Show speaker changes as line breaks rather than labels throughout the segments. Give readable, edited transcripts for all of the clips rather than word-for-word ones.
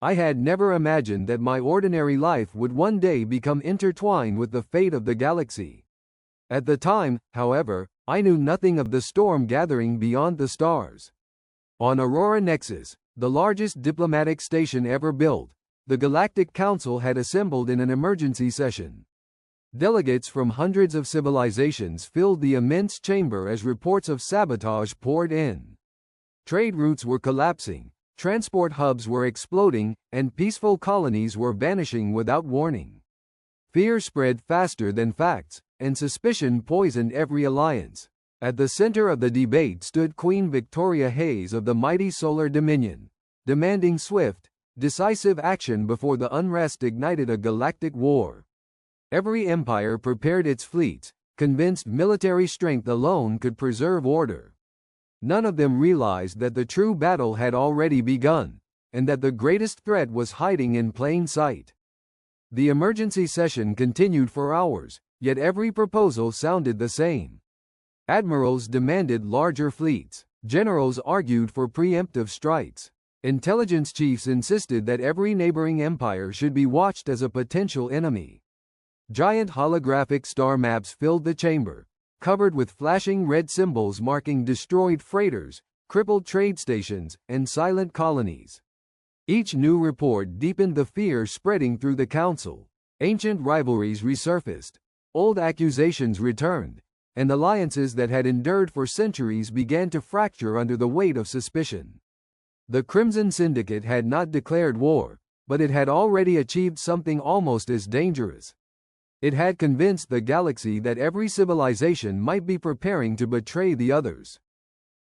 I had never imagined that my ordinary life would one day become intertwined with the fate of the galaxy. At the time, however, I knew nothing of the storm gathering beyond the stars. On Aurora Nexus, the largest diplomatic station ever built, the Galactic Council had assembled in an emergency session. Delegates from hundreds of civilizations filled the immense chamber as reports of sabotage poured in. Trade routes were collapsing, transport hubs were exploding, and peaceful colonies were vanishing without warning. Fear spread faster than facts, and suspicion poisoned every alliance. At the center of the debate stood Queen Victoria Hayes of the mighty Solar Dominion, demanding swift, decisive action before the unrest ignited a galactic war. Every empire prepared its fleets, convinced military strength alone could preserve order. None of them realized that the true battle had already begun, and that the greatest threat was hiding in plain sight. The emergency session continued for hours, yet every proposal sounded the same. Admirals demanded larger fleets, generals argued for preemptive strikes, intelligence chiefs insisted that every neighboring empire should be watched as a potential enemy. Giant holographic star maps filled the chamber, covered with flashing red symbols marking destroyed freighters, crippled trade stations, and silent colonies. Each new report deepened the fear spreading through the council. Ancient rivalries resurfaced, old accusations returned, and alliances that had endured for centuries began to fracture under the weight of suspicion. The Crimson Syndicate had not declared war, but it had already achieved something almost as dangerous. It had convinced the galaxy that every civilization might be preparing to betray the others.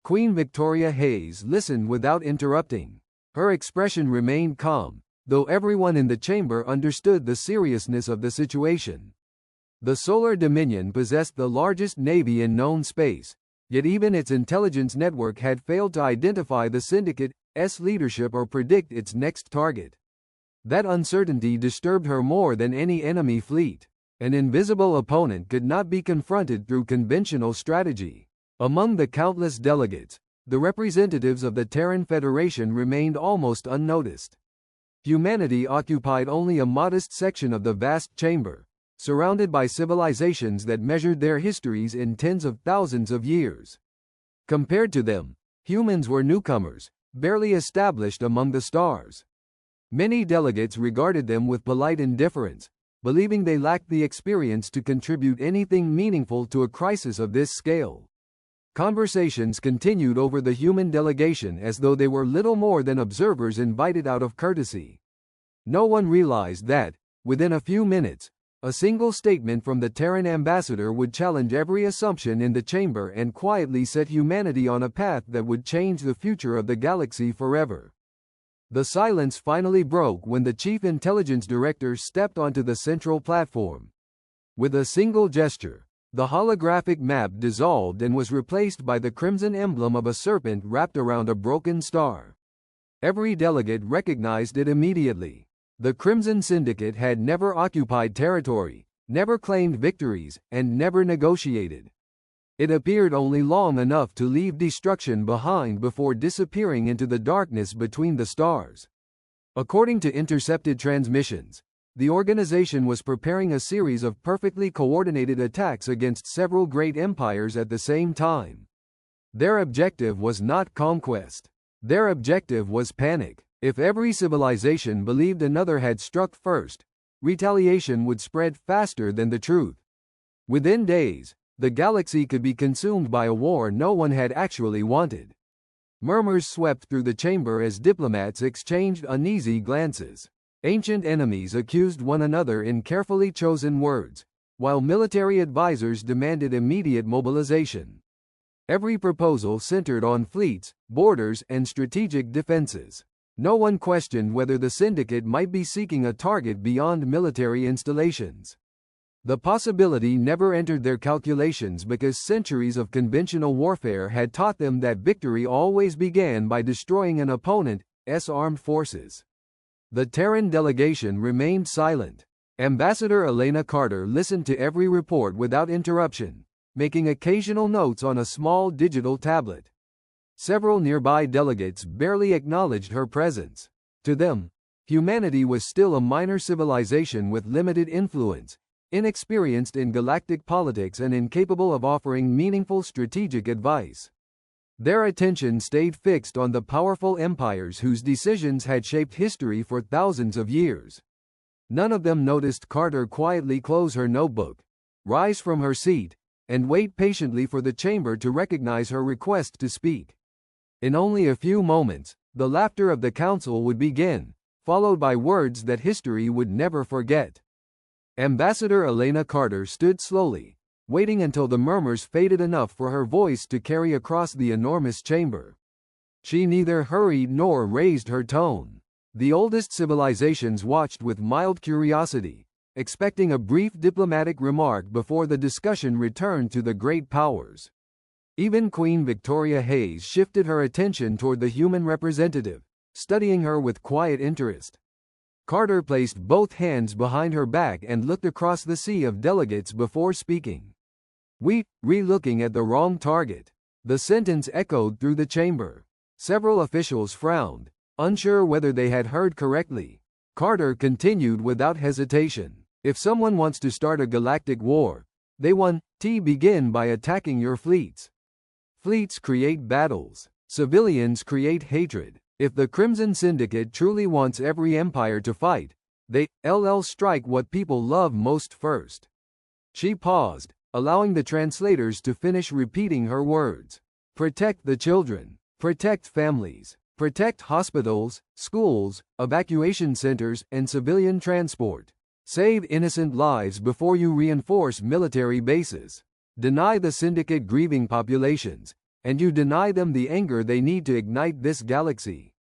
Queen Victoria Hayes listened without interrupting. Her expression remained calm, though everyone in the chamber understood the seriousness of the situation. The Solar Dominion possessed the largest navy in known space, yet even its intelligence network had failed to identify the Syndicate's leadership or predict its next target. That uncertainty disturbed her more than any enemy fleet. An invisible opponent could not be confronted through conventional strategy. Among the countless delegates, the representatives of the Terran Federation remained almost unnoticed. Humanity occupied only a modest section of the vast chamber, surrounded by civilizations that measured their histories in tens of thousands of years. Compared to them, humans were newcomers, barely established among the stars. Many delegates regarded them with polite indifference, believing they lacked the experience to contribute anything meaningful to a crisis of this scale. Conversations continued over the human delegation as though they were little more than observers invited out of courtesy. No one realized that, within a few minutes, a single statement from the Terran ambassador would challenge every assumption in the chamber and quietly set humanity on a path that would change the future of the galaxy forever. The silence finally broke when the Chief Intelligence Director stepped onto the central platform. With a single gesture, the holographic map dissolved and was replaced by the crimson emblem of a serpent wrapped around a broken star. Every delegate recognized it immediately. The Crimson Syndicate had never occupied territory, never claimed victories, and never negotiated. It appeared only long enough to leave destruction behind before disappearing into the darkness between the stars. According to intercepted transmissions, the organization was preparing a series of perfectly coordinated attacks against several great empires at the same time. Their objective was not conquest. Their objective was panic. If every civilization believed another had struck first, retaliation would spread faster than the truth. Within days, the galaxy could be consumed by a war no one had actually wanted. Murmurs swept through the chamber as diplomats exchanged uneasy glances. Ancient enemies accused one another in carefully chosen words, while military advisors demanded immediate mobilization. Every proposal centered on fleets, borders, and strategic defenses. No one questioned whether the Syndicate might be seeking a target beyond military installations. The possibility never entered their calculations because centuries of conventional warfare had taught them that victory always began by destroying an opponent's armed forces. The Terran delegation remained silent. Ambassador Elena Carter listened to every report without interruption, making occasional notes on a small digital tablet. Several nearby delegates barely acknowledged her presence. To them, Humanity was still a minor civilization with limited influence, inexperienced in galactic politics and incapable of offering meaningful strategic advice. Their attention stayed fixed on the powerful empires whose decisions had shaped history for thousands of years. None of them noticed Carter quietly close her notebook, rise from her seat, and wait patiently for the chamber to recognize her request to speak. In only a few moments, the laughter of the council would begin, followed by words that history would never forget. Ambassador Elena Carter stood slowly, waiting until the murmurs faded enough for her voice to carry across the enormous chamber. She neither hurried nor raised her tone. The oldest civilizations watched with mild curiosity, expecting a brief diplomatic remark before the discussion returned to the great powers. Even Queen Victoria Hayes shifted her attention toward the human representative, studying her with quiet interest. Carter placed both hands behind her back and looked across the sea of delegates before speaking. Looking at the wrong target." The sentence echoed through the chamber. Several officials frowned, unsure whether they had heard correctly. Carter continued without hesitation. "If someone wants to start a galactic war, they begin by attacking your fleets. Fleets create battles. Civilians create hatred. If the Crimson Syndicate truly wants every empire to fight, they'll strike what people love most first." She paused, allowing the translators to finish repeating her words. "Protect the children. Protect families. Protect hospitals, schools, evacuation centers, and civilian transport. Save innocent lives before you reinforce military bases. Deny the Syndicate grieving populations, and you deny them the anger they need to ignite this galaxy."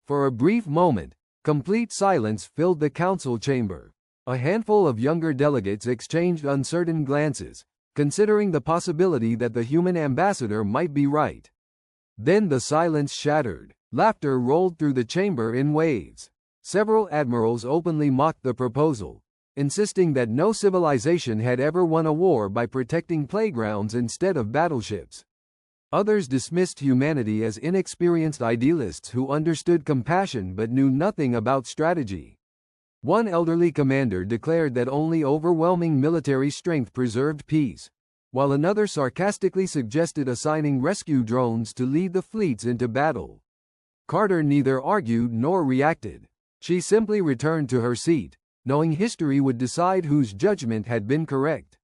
For a brief moment, complete silence filled the council chamber. A handful of younger delegates exchanged uncertain glances, considering the possibility that the human ambassador might be right. Then the silence shattered. Laughter rolled through the chamber in waves. Several admirals openly mocked the proposal, insisting that no civilization had ever won a war by protecting playgrounds instead of battleships. Others dismissed humanity as inexperienced idealists who understood compassion but knew nothing about strategy. One elderly commander declared that only overwhelming military strength preserved peace, while another sarcastically suggested assigning rescue drones to lead the fleets into battle. Carter neither argued nor reacted. She simply returned to her seat, knowing history would decide whose judgment had been correct.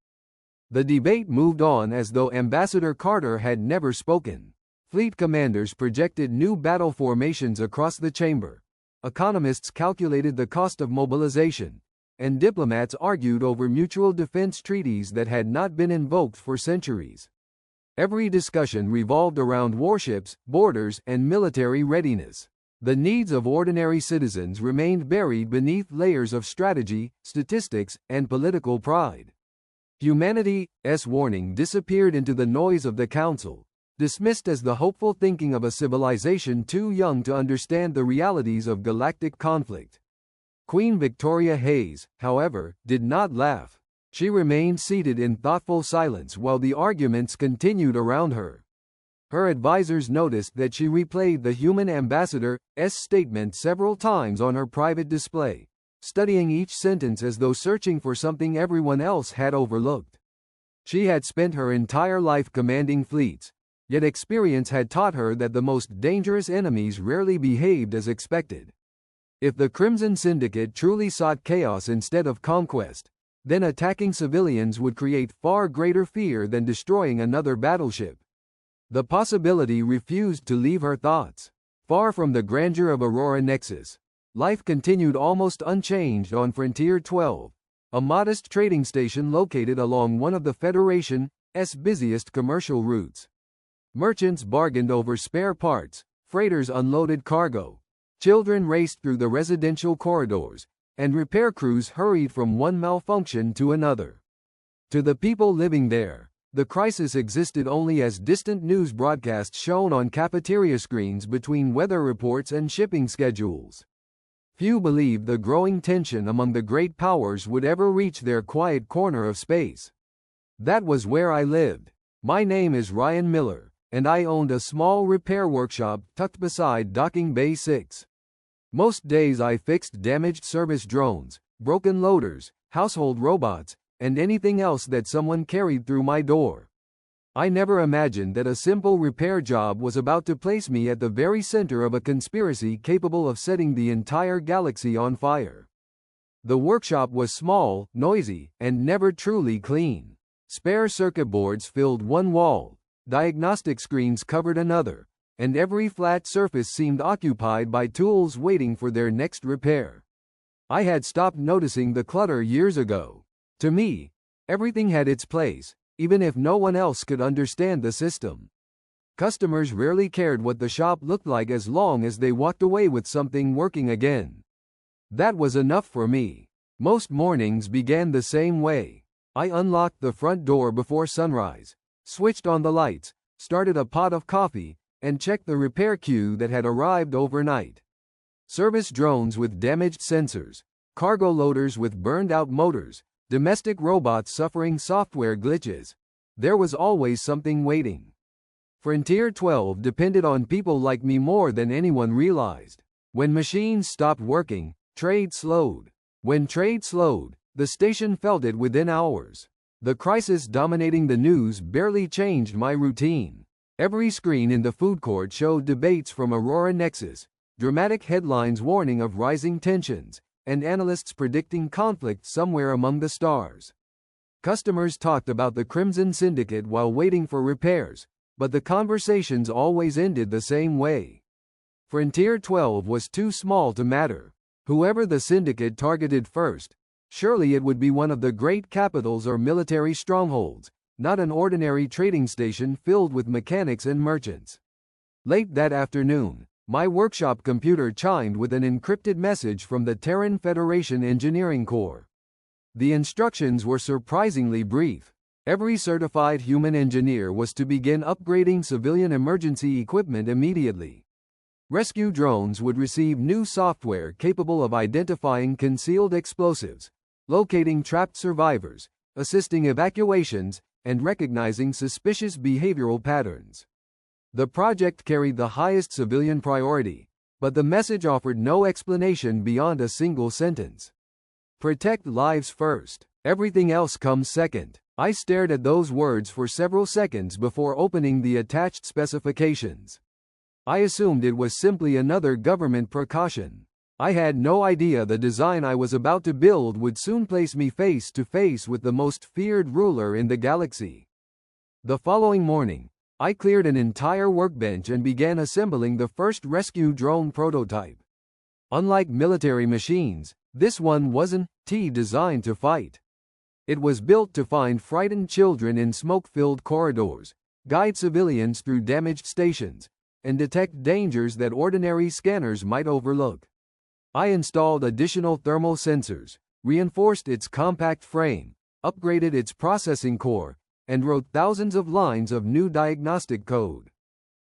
The debate moved on as though Ambassador Carter had never spoken. Fleet commanders projected new battle formations across the chamber. Economists calculated the cost of mobilization, and diplomats argued over mutual defense treaties that had not been invoked for centuries. Every discussion revolved around warships, borders, and military readiness. The needs of ordinary citizens remained buried beneath layers of strategy, statistics, and political pride. Humanity's warning disappeared into the noise of the council, dismissed as the hopeful thinking of a civilization too young to understand the realities of galactic conflict. Queen Victoria Hayes, however, did not laugh. She remained seated in thoughtful silence while the arguments continued around her. Her advisors noticed that she replayed the human ambassador's statement several times on her private display, studying each sentence as though searching for something everyone else had overlooked. She had spent her entire life commanding fleets, yet experience had taught her that the most dangerous enemies rarely behaved as expected. If the Crimson Syndicate truly sought chaos instead of conquest, then attacking civilians would create far greater fear than destroying another battleship. The possibility refused to leave her thoughts. Far from the grandeur of Aurora Nexus, life continued almost unchanged on Frontier 12, a modest trading station located along one of the Federation's busiest commercial routes. Merchants bargained over spare parts, freighters unloaded cargo, children raced through the residential corridors, and repair crews hurried from one malfunction to another. To the people living there, the crisis existed only as distant news broadcasts shown on cafeteria screens between weather reports and shipping schedules. Few believed the growing tension among the great powers would ever reach their quiet corner of space. That was where I lived. My name is Ryan Miller, and I owned a small repair workshop tucked beside Docking Bay 6. Most days I fixed damaged service drones, broken loaders, household robots, and anything else that someone carried through my door. I never imagined that a simple repair job was about to place me at the very center of a conspiracy capable of setting the entire galaxy on fire. The workshop was small, noisy, and never truly clean. Spare circuit boards filled one wall, diagnostic screens covered another, and every flat surface seemed occupied by tools waiting for their next repair. I had stopped noticing the clutter years ago. To me, everything had its place, even if no one else could understand the system. Customers rarely cared what the shop looked like as long as they walked away with something working again. That was enough for me. Most mornings began the same way. I unlocked the front door before sunrise, switched on the lights, started a pot of coffee, and checked the repair queue that had arrived overnight. Service drones with damaged sensors, cargo loaders with burned-out motors, domestic robots suffering software glitches. There was always something waiting. Frontier 12 depended on people like me more than anyone realized. When machines stopped working, trade slowed. When trade slowed, the station felt it within hours. The crisis dominating the news barely changed my routine. Every screen in the food court showed debates from Aurora Nexus, dramatic headlines warning of rising tensions, and analysts predicting conflict somewhere among the stars. Customers talked about the Crimson Syndicate while waiting for repairs, but the conversations always ended the same way. Frontier 12 was too small to matter. Whoever the syndicate targeted first, surely it would be one of the great capitals or military strongholds, not an ordinary trading station filled with mechanics and merchants. Late that afternoon, my workshop computer chimed with an encrypted message from the Terran Federation Engineering Corps. The instructions were surprisingly brief. Every certified human engineer was to begin upgrading civilian emergency equipment immediately. Rescue drones would receive new software capable of identifying concealed explosives, locating trapped survivors, assisting evacuations, and recognizing suspicious behavioral patterns. The project carried the highest civilian priority, but the message offered no explanation beyond a single sentence. Protect lives first. Everything else comes second. I stared at those words for several seconds before opening the attached specifications. I assumed it was simply another government precaution. I had no idea the design I was about to build would soon place me face to face with the most feared ruler in the galaxy. The following morning, I cleared an entire workbench and began assembling the first rescue drone prototype. Unlike military machines, this one wasn't designed to fight. It was built to find frightened children in smoke-filled corridors, guide civilians through damaged stations, and detect dangers that ordinary scanners might overlook. I installed additional thermal sensors, reinforced its compact frame, upgraded its processing core, and wrote thousands of lines of new diagnostic code.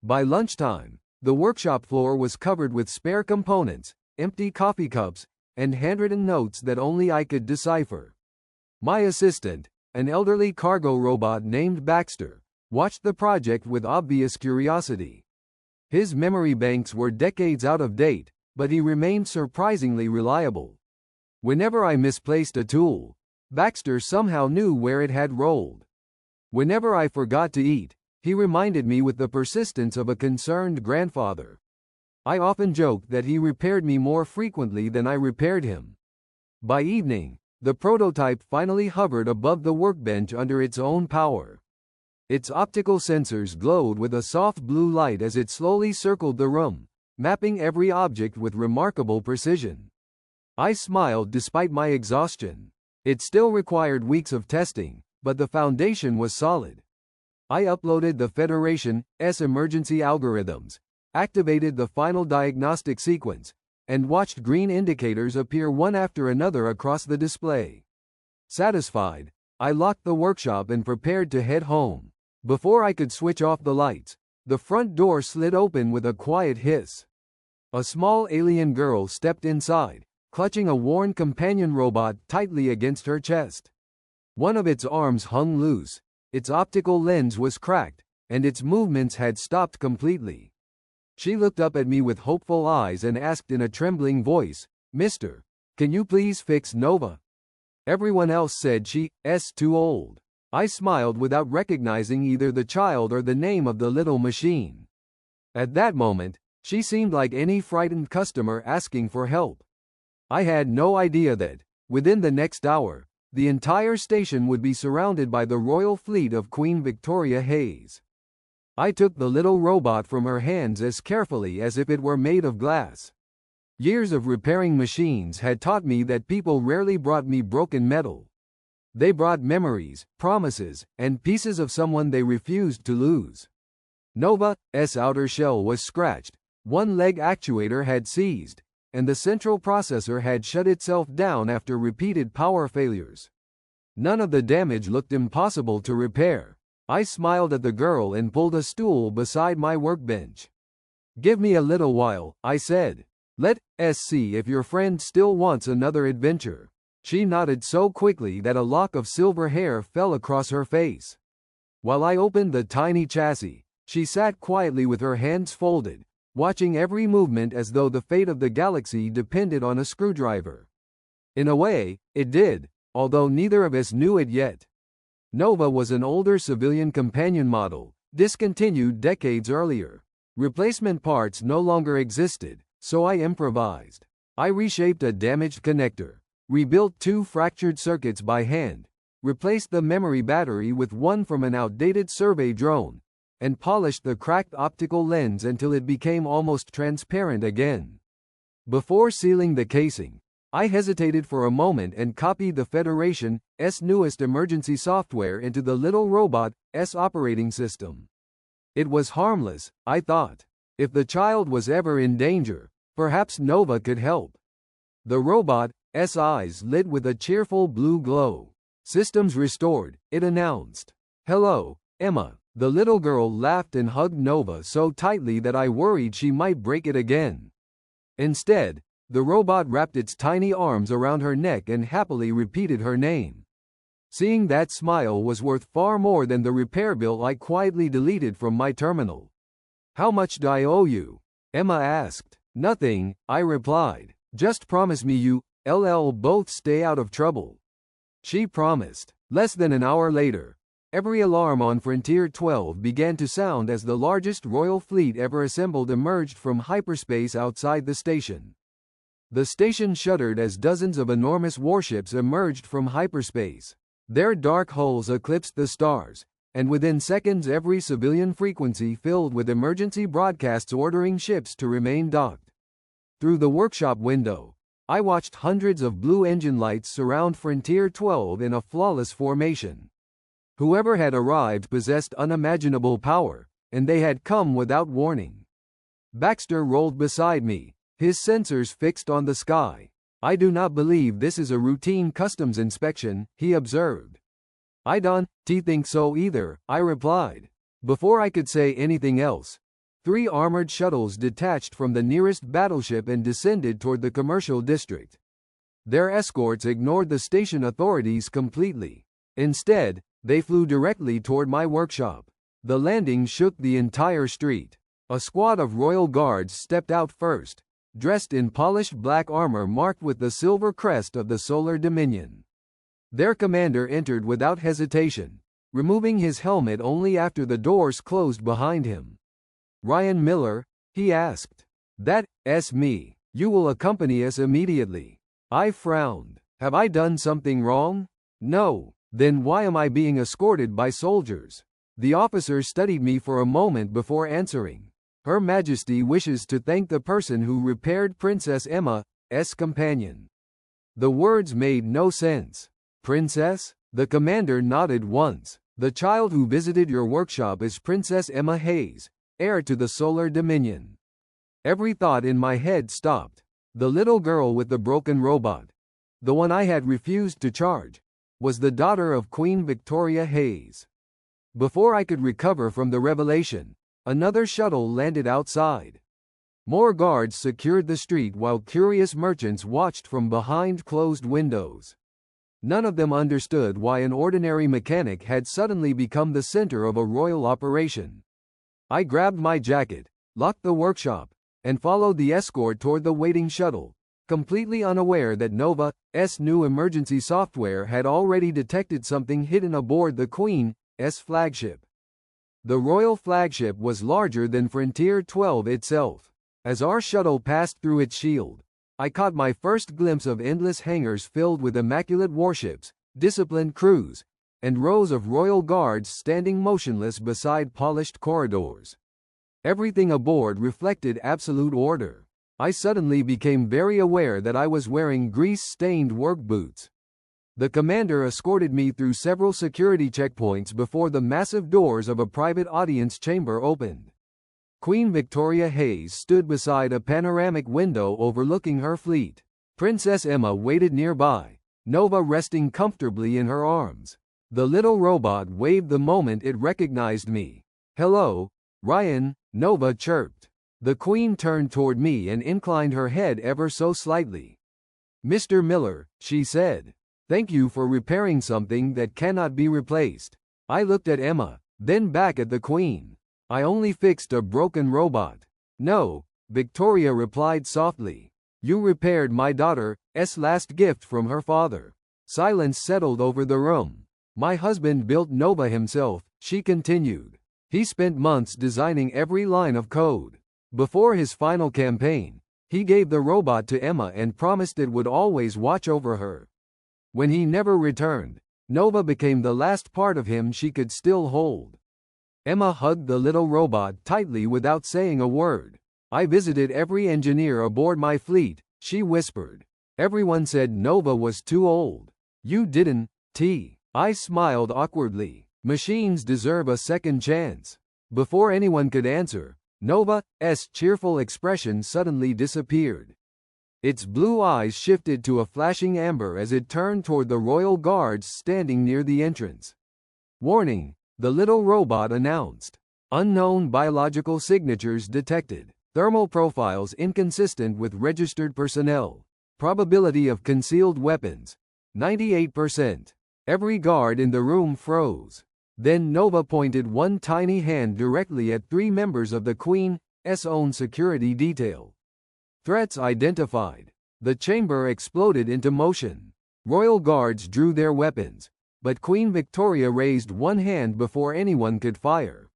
By lunchtime, the workshop floor was covered with spare components, empty coffee cups, and handwritten notes that only I could decipher. My assistant, an elderly cargo robot named Baxter, watched the project with obvious curiosity. His memory banks were decades out of date, but he remained surprisingly reliable. Whenever I misplaced a tool, Baxter somehow knew where it had rolled. Whenever I forgot to eat, he reminded me with the persistence of a concerned grandfather. I often joked that he repaired me more frequently than I repaired him. By evening, the prototype finally hovered above the workbench under its own power. Its optical sensors glowed with a soft blue light as it slowly circled the room, mapping every object with remarkable precision. I smiled despite my exhaustion. It still required weeks of testing, but the foundation was solid. I uploaded the Federation's emergency algorithms, activated the final diagnostic sequence, and watched green indicators appear one after another across the display. Satisfied, I locked the workshop and prepared to head home. Before I could switch off the lights, the front door slid open with a quiet hiss. A small alien girl stepped inside, clutching a worn companion robot tightly against her chest. One of its arms hung loose, its optical lens was cracked, and its movements had stopped completely. She looked up at me with hopeful eyes and asked in a trembling voice, "Mister, can you please fix Nova?" Everyone else said she's too old. I smiled without recognizing either the child or the name of the little machine. At that moment, she seemed like any frightened customer asking for help. I had no idea that, within the next hour, the entire station would be surrounded by the royal fleet of Queen Victoria Hayes. I took the little robot from her hands as carefully as if it were made of glass. Years of repairing machines had taught me that people rarely brought me broken metal. They brought memories, promises, and pieces of someone they refused to lose. Nova's outer shell was scratched, one leg actuator had seized, and the central processor had shut itself down after repeated power failures. None of the damage looked impossible to repair. I smiled at the girl and pulled a stool beside my workbench. "Give me a little while," I said. "Let's see if your friend still wants another adventure." She nodded so quickly that a lock of silver hair fell across her face. While I opened the tiny chassis, she sat quietly with her hands folded, watching every movement as though the fate of the galaxy depended on a screwdriver. In a way, it did, although neither of us knew it yet. Nova was an older civilian companion model, discontinued decades earlier. Replacement parts no longer existed, so I improvised. I reshaped a damaged connector, rebuilt 2 fractured circuits by hand, replaced the memory battery with one from an outdated survey drone, and polished the cracked optical lens until it became almost transparent again. Before sealing the casing, I hesitated for a moment and copied the Federation's newest emergency software into the little robot's operating system. It was harmless, I thought. If the child was ever in danger, perhaps Nova could help. The robot's eyes lit with a cheerful blue glow. "Systems restored," it announced. "Hello, Emma." The little girl laughed and hugged Nova so tightly that I worried she might break it again. Instead, the robot wrapped its tiny arms around her neck and happily repeated her name. Seeing that smile was worth far more than the repair bill I quietly deleted from my terminal. "How much do I owe you?" Emma asked. "Nothing," I replied. "Just promise me you'll both stay out of trouble." She promised. Less than an hour later, every alarm on Frontier 12 began to sound as the largest royal fleet ever assembled emerged from hyperspace outside the station. The station shuddered as dozens of enormous warships emerged from hyperspace. Their dark hulls eclipsed the stars, and within seconds every civilian frequency filled with emergency broadcasts ordering ships to remain docked. Through the workshop window, I watched hundreds of blue engine lights surround Frontier 12 in a flawless formation. Whoever had arrived possessed unimaginable power, and they had come without warning. Baxter rolled beside me, his sensors fixed on the sky. "I do not believe this is a routine customs inspection," he observed. "I don't think so either," I replied. Before I could say anything else, 3 armored shuttles detached from the nearest battleship and descended toward the commercial district. Their escorts ignored the station authorities completely. Instead, they flew directly toward my workshop. The landing shook the entire street. A squad of royal guards stepped out first, dressed in polished black armor marked with the silver crest of the Solar Dominion. Their commander entered without hesitation, removing his helmet only after the doors closed behind him. "Ryan Miller?" he asked. "That's me. You will accompany us immediately." I frowned. Have I done something wrong? No. Then why am I being escorted by soldiers? The officer studied me for a moment before answering. "Her Majesty wishes to thank the person who repaired Princess Emma's companion." The words made no sense. "Princess?" The commander nodded once. "The child who visited your workshop is Princess Emma Hayes, heir to the Solar Dominion." Every thought in my head stopped. The little girl with the broken robot, the one I had refused to charge, was the daughter of Queen Victoria Hayes. Before I could recover from the revelation, another shuttle landed outside. More guards secured the street while curious merchants watched from behind closed windows. None of them understood why an ordinary mechanic had suddenly become the center of a royal operation. I grabbed my jacket, locked the workshop, and followed the escort toward the waiting shuttle, completely unaware that Nova's new emergency software had already detected something hidden aboard the Queen's flagship. The royal flagship was larger than Frontier 12 itself. As our shuttle passed through its shield, I caught my first glimpse of endless hangars filled with immaculate warships, disciplined crews, and rows of royal guards standing motionless beside polished corridors. Everything aboard reflected absolute order. I suddenly became very aware that I was wearing grease-stained work boots. The commander escorted me through several security checkpoints before the massive doors of a private audience chamber opened. Queen Victoria Hayes stood beside a panoramic window overlooking her fleet. Princess Emma waited nearby, Nova resting comfortably in her arms. The little robot waved the moment it recognized me. "Hello, Ryan," Nova chirped. The Queen turned toward me and inclined her head ever so slightly. "Mr. Miller," she said. "Thank you for repairing something that cannot be replaced." I looked at Emma, then back at the Queen. "I only fixed a broken robot." "No," Victoria replied softly. "You repaired my daughter's last gift from her father." Silence settled over the room. "My husband built Nova himself," she continued. "He spent months designing every line of code. Before his final campaign, he gave the robot to Emma and promised it would always watch over her. When he never returned, Nova became the last part of him she could still hold." Emma hugged the little robot tightly without saying a word. "I visited every engineer aboard my fleet," she whispered. "Everyone said Nova was too old." "You didn't, T." I smiled awkwardly. "Machines deserve a second chance." Before anyone could answer, Nova's cheerful expression suddenly disappeared. Its blue eyes shifted to a flashing amber as it turned toward the royal guards standing near the entrance. "Warning," the little robot announced. "Unknown biological signatures detected. Thermal profiles inconsistent with registered personnel. Probability of concealed weapons, 98%. Every guard in the room froze. Then Nova pointed one tiny hand directly at 3 members of the Queen's own security detail. "Threats identified." The chamber exploded into motion. Royal guards drew their weapons, but Queen Victoria raised one hand before anyone could fire.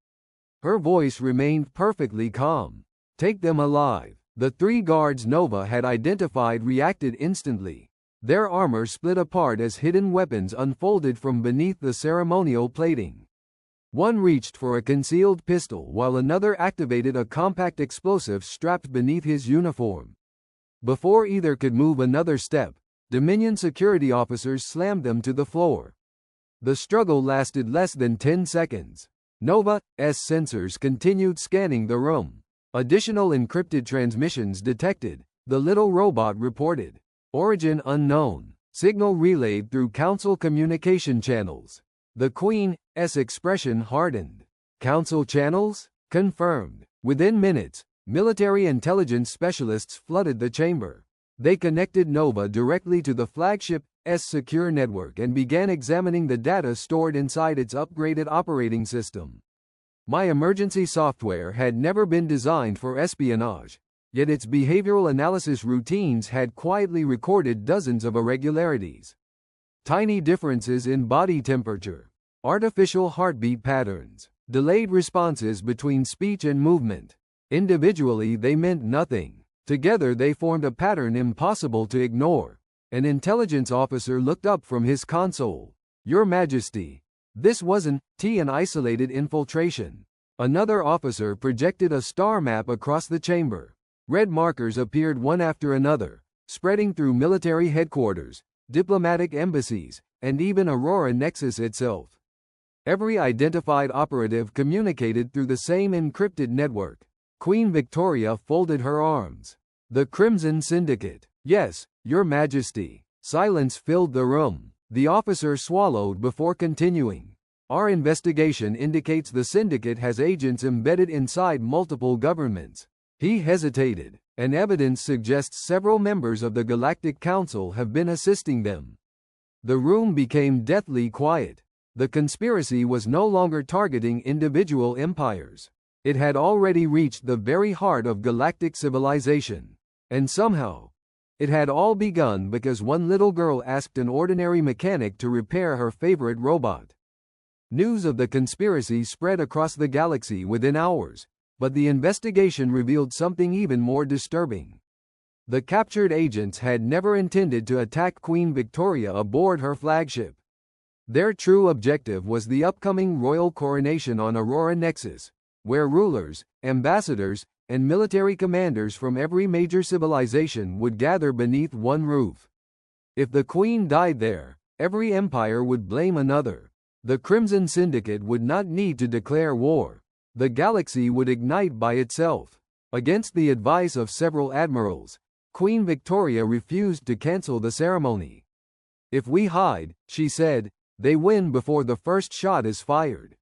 Her voice remained perfectly calm. "Take them alive." The 3 guards Nova had identified reacted instantly. Their armor split apart as hidden weapons unfolded from beneath the ceremonial plating. One reached for a concealed pistol while another activated a compact explosive strapped beneath his uniform. Before either could move another step, Dominion security officers slammed them to the floor. The struggle lasted less than 10 seconds. Nova's sensors continued scanning the room. "Additional encrypted transmissions detected," the little robot reported. "Origin unknown. Signal relayed through Council communication channels." The Queen's expression hardened. "Council channels?" "Confirmed." Within minutes, military intelligence specialists flooded the chamber. They connected Nova directly to the flagship's secure network and began examining the data stored inside its upgraded operating system. My emergency software had never been designed for espionage, yet its behavioral analysis routines had quietly recorded dozens of irregularities. Tiny differences in body temperature, artificial heartbeat patterns, delayed responses between speech and movement. Individually they meant nothing. Together they formed a pattern impossible to ignore. An intelligence officer looked up from his console. "Your Majesty, this wasn't an isolated infiltration." Another officer projected a star map across the chamber. Red markers appeared one after another, spreading through military headquarters, diplomatic embassies, and even Aurora Nexus itself. Every identified operative communicated through the same encrypted network. Queen Victoria folded her arms. "The Crimson Syndicate." "Yes, Your Majesty." Silence filled the room. The officer swallowed before continuing. "Our investigation indicates the syndicate has agents embedded inside multiple governments." He hesitated. "And evidence suggests several members of the Galactic Council have been assisting them." The room became deathly quiet. The conspiracy was no longer targeting individual empires. It had already reached the very heart of galactic civilization. And somehow, it had all begun because one little girl asked an ordinary mechanic to repair her favorite robot. News of the conspiracy spread across the galaxy within hours, but the investigation revealed something even more disturbing. The captured agents had never intended to attack Queen Victoria aboard her flagship. Their true objective was the upcoming royal coronation on Aurora Nexus, where rulers, ambassadors, and military commanders from every major civilization would gather beneath one roof. If the Queen died there, every empire would blame another. The Crimson Syndicate would not need to declare war. The galaxy would ignite by itself. Against the advice of several admirals, Queen Victoria refused to cancel the ceremony. "If we hide," she said, "they win before the first shot is fired."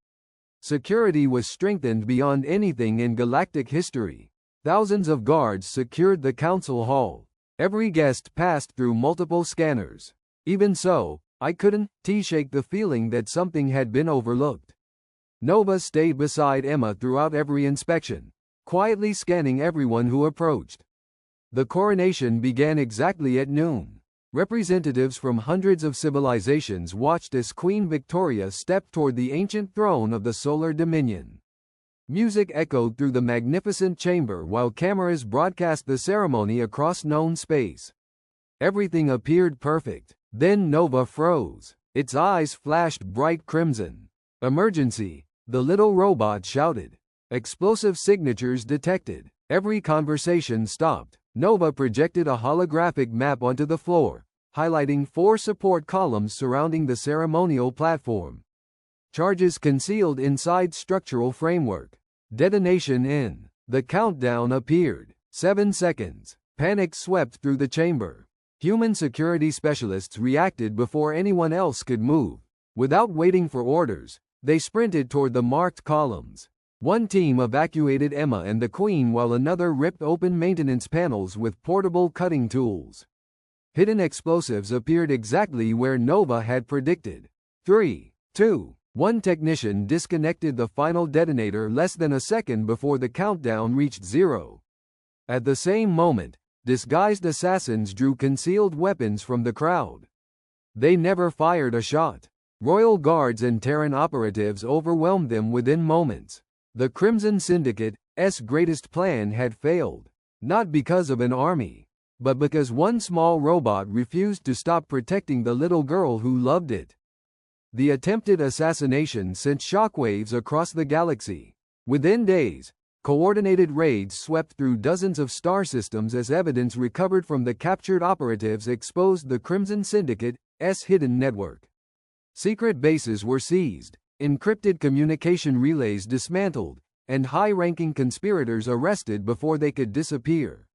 Security was strengthened beyond anything in galactic history. Thousands of guards secured the council hall. Every guest passed through multiple scanners. Even so, I couldn't shake the feeling that something had been overlooked. Nova stayed beside Emma throughout every inspection, quietly scanning everyone who approached. The coronation began exactly at noon. Representatives from hundreds of civilizations watched as Queen Victoria stepped toward the ancient throne of the Solar Dominion. Music echoed through the magnificent chamber while cameras broadcast the ceremony across known space. Everything appeared perfect. Then Nova froze. Its eyes flashed bright crimson. "Emergency!" the little robot shouted. Explosive signatures detected. Every conversation stopped. Nova projected a holographic map onto the floor, highlighting 4 support columns surrounding the ceremonial platform. Charges concealed inside structural framework. Detonation in. The countdown appeared. 7 seconds. Panic swept through the chamber. Human security specialists reacted before anyone else could move. Without waiting for orders, they sprinted toward the marked columns. One team evacuated Emma and the Queen while another ripped open maintenance panels with portable cutting tools. Hidden explosives appeared exactly where Nova had predicted. 3, 2, 1 technician disconnected the final detonator less than a second before the countdown reached 0. At the same moment, disguised assassins drew concealed weapons from the crowd. They never fired a shot. Royal guards and Terran operatives overwhelmed them within moments. The Crimson Syndicate's greatest plan had failed, not because of an army, but because one small robot refused to stop protecting the little girl who loved it. The attempted assassination sent shockwaves across the galaxy. Within days, coordinated raids swept through dozens of star systems as evidence recovered from the captured operatives exposed the Crimson Syndicate's hidden network. Secret bases were seized, encrypted communication relays dismantled, and high-ranking conspirators arrested before they could disappear.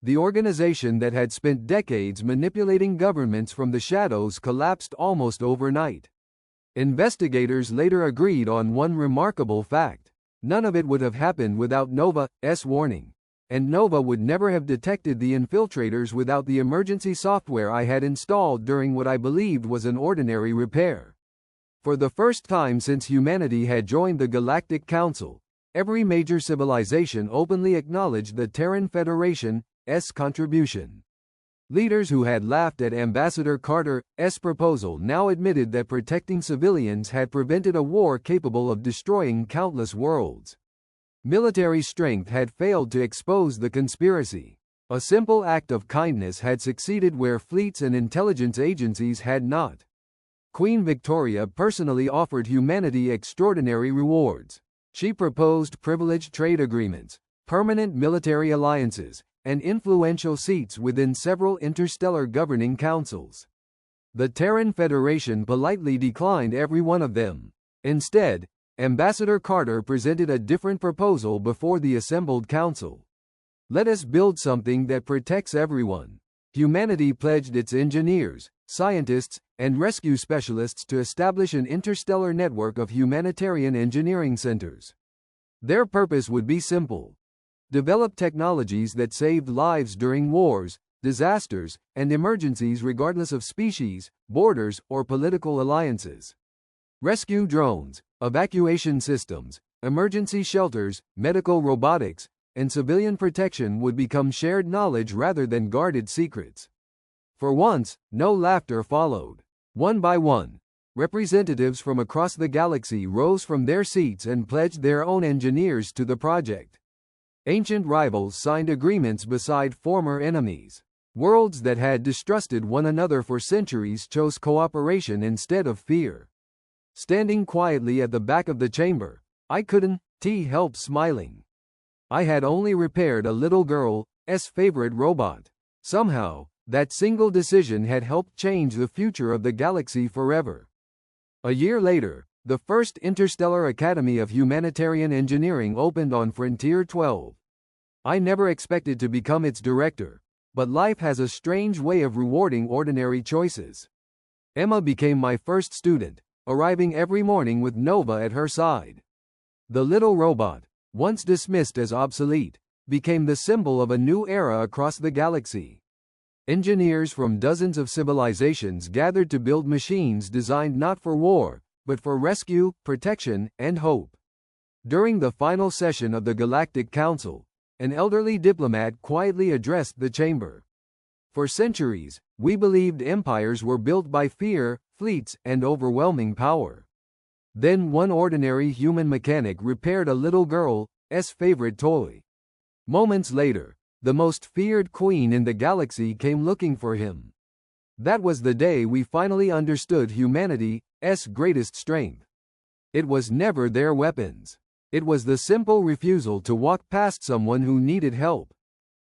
The organization that had spent decades manipulating governments from the shadows collapsed almost overnight. Investigators later agreed on one remarkable fact. None of it would have happened without Nova's warning, and Nova would never have detected the infiltrators without the emergency software I had installed during what I believed was an ordinary repair. For the first time since humanity had joined the Galactic Council, every major civilization openly acknowledged the Terran Federation's contribution. Leaders who had laughed at Ambassador Carter's proposal now admitted that protecting civilians had prevented a war capable of destroying countless worlds. Military strength had failed to expose the conspiracy. A simple act of kindness had succeeded where fleets and intelligence agencies had not. Queen Victoria personally offered humanity extraordinary rewards. She proposed privileged trade agreements, permanent military alliances, and influential seats within several interstellar governing councils. The Terran Federation politely declined every one of them. Instead, Ambassador Carter presented a different proposal before the assembled council. "Let us build something that protects everyone." Humanity pledged its engineers, scientists, and rescue specialists to establish an interstellar network of humanitarian engineering centers. Their purpose would be simple: develop technologies that saved lives during wars, disasters, and emergencies regardless of species, borders, or political alliances. Rescue drones, evacuation systems, Emergency shelters, medical robotics, and civilian protection would become shared knowledge rather than guarded secrets. For once, no laughter followed. One by one, representatives from across the galaxy rose from their seats and pledged their own engineers to the project. Ancient rivals signed agreements beside former enemies. Worlds that had distrusted one another for centuries chose cooperation instead of fear. Standing quietly at the back of the chamber, I couldn't help smiling. I had only repaired a little girl's favorite robot. Somehow, that single decision had helped change the future of the galaxy forever. A year later, the first Interstellar Academy of Humanitarian Engineering opened on Frontier 12. I never expected to become its director, but life has a strange way of rewarding ordinary choices. Emma became my first student, arriving every morning with Nova at her side. The little robot, once dismissed as obsolete, became the symbol of a new era across the galaxy. Engineers from dozens of civilizations gathered to build machines designed not for war, but for rescue, protection, and hope. During the final session of the Galactic Council, an elderly diplomat quietly addressed the chamber. For centuries, we believed empires were built by fear, fleets, and overwhelming power. Then one ordinary human mechanic repaired a little girl's favorite toy. Moments later, the most feared queen in the galaxy came looking for him. That was the day we finally understood humanity's greatest strength. It was never their weapons. It was the simple refusal to walk past someone who needed help.